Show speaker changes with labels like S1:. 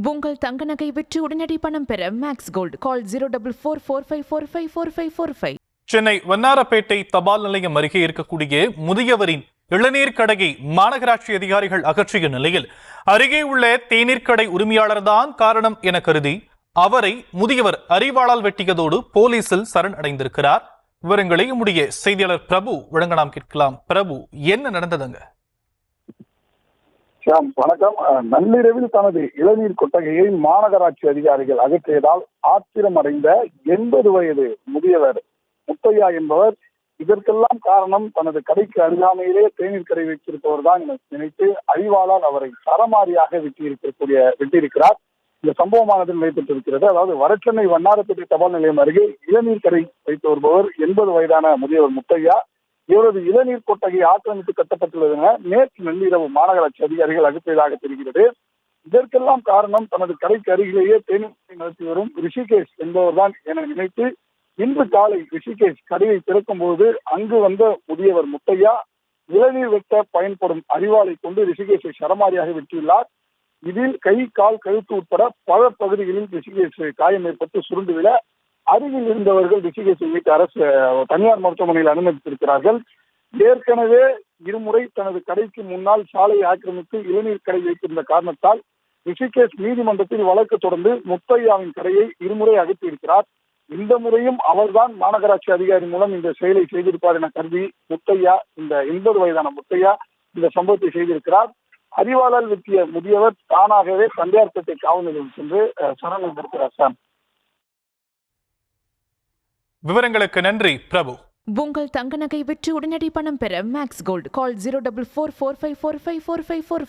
S1: உங்கள் தங்க நகை விற்று உடனடி பணம் பெற மேக்ஸ் கோல்ட் கால் 04445454545.
S2: சென்னை வண்ணாரப்பேட்டை தபால் நிலையம் அருகே இருக்கக்கூடிய முதியவரின் இளநீர் கடையை மாநகராட்சி அதிகாரிகள் அகற்றிய நிலையில் அருகே உள்ள தேநீர் கடை உரிமையாளர்தான் காரணம் என கருதி அவரை முதியவர் அரிவாளால் வெட்டியதோடு போலீசில் சரண் அடைந்திருக்கிறார். விவரங்களை நம்முடைய செய்தியாளர் பிரபு வழங்க நாம் கேட்கலாம். பிரபு, என்ன நடந்ததுங்க?
S3: வணக்கம். நள்ளிரவில் தனது இளநீர் கொட்டகையை மாநகராட்சி அதிகாரிகள் அகற்றியதால் ஆத்திரமடைந்த 80 வயது முதியவர் முத்தையா என்பவர் இதற்கெல்லாம் காரணம் தனது கடைக்கு அருகாமையிலே தேநீர் கடை வைத்திருப்பவர் தான் என நினைத்து அரிவாளால் அவரை சரமாரியாக வெட்டியிருக்கிறார். இந்த சம்பவமானது நடைபெற்றிருக்கிறது. அதாவது வடசென்னை வண்ணாரப்பேட்டை தபால் நிலையம் அருகே இளநீர் கடை வைத்து வருபவர் 80 வயதான முதியவர் முத்தையா. இவரது இளநீர் கொட்டகை ஆக்கிரமித்து கட்டப்பட்டுள்ளது என நேற்று நள்ளிரவு மாநகராட்சி அதிகாரிகள் அகற்றியதாக தெரிகிறது. இதற்கெல்லாம் காரணம் தனது கடைக்கு அருகிலேயே தேநீர் நடத்தி வரும் ரிஷிகேஷ் என்பவர் தான் என நினைத்து இன்று காலை ரிஷிகேஷ் கடையை திறக்கும் போது அங்கு வந்த முதியவர் முத்தையா இளநீர் வெட்ட பயன்படும் அரிவாளை கொண்டு ரிஷிகேஷை சரமாரியாக வெட்டியுள்ளார். இதில் கை, கால், கழுத்து உட்பட பல பகுதிகளில் ரிஷிகேஷ் காயம் ஏற்பட்டு சுருண்டு விழ அருகில் இருந்தவர்கள் ரிஷிகேஷை மீட்டு அரசு தனியார் மருத்துவமனையில் அனுமதித்திருக்கிறார்கள். ஏற்கனவே இருமுறை தனது கடைக்கு முன்னால் சாலையை ஆக்கிரமித்து இளநீர் கடை வைத்திருந்த காரணத்தால் ரிஷிகேஷ் நீதிமன்றத்தில் வழக்கு தொடர்ந்து முத்தையாவின் கடையை இருமுறை அகற்றியிருக்கிறார். இந்த முறையும் அவர்தான் மாநகராட்சி அதிகாரி மூலம் இந்த செயலை செய்திருப்பார் என கருதி முத்தையா, இந்த 80 வயதான முத்தையா இந்த சம்பவத்தை செய்திருக்கிறார். அரிவாளால் வெட்டிய முதியவர் தானாகவே தண்டையார்பேட்டை காவல் நிலையம் சென்று சரணடைந்திருக்கிறார். சார்,
S2: விவரங்களுக்கு நன்றி பிரபு.
S1: உங்கள் தங்க நகை விற்று உடனடி பணம் பெற மேக்ஸ் கோல்ட் கால் 04445454545.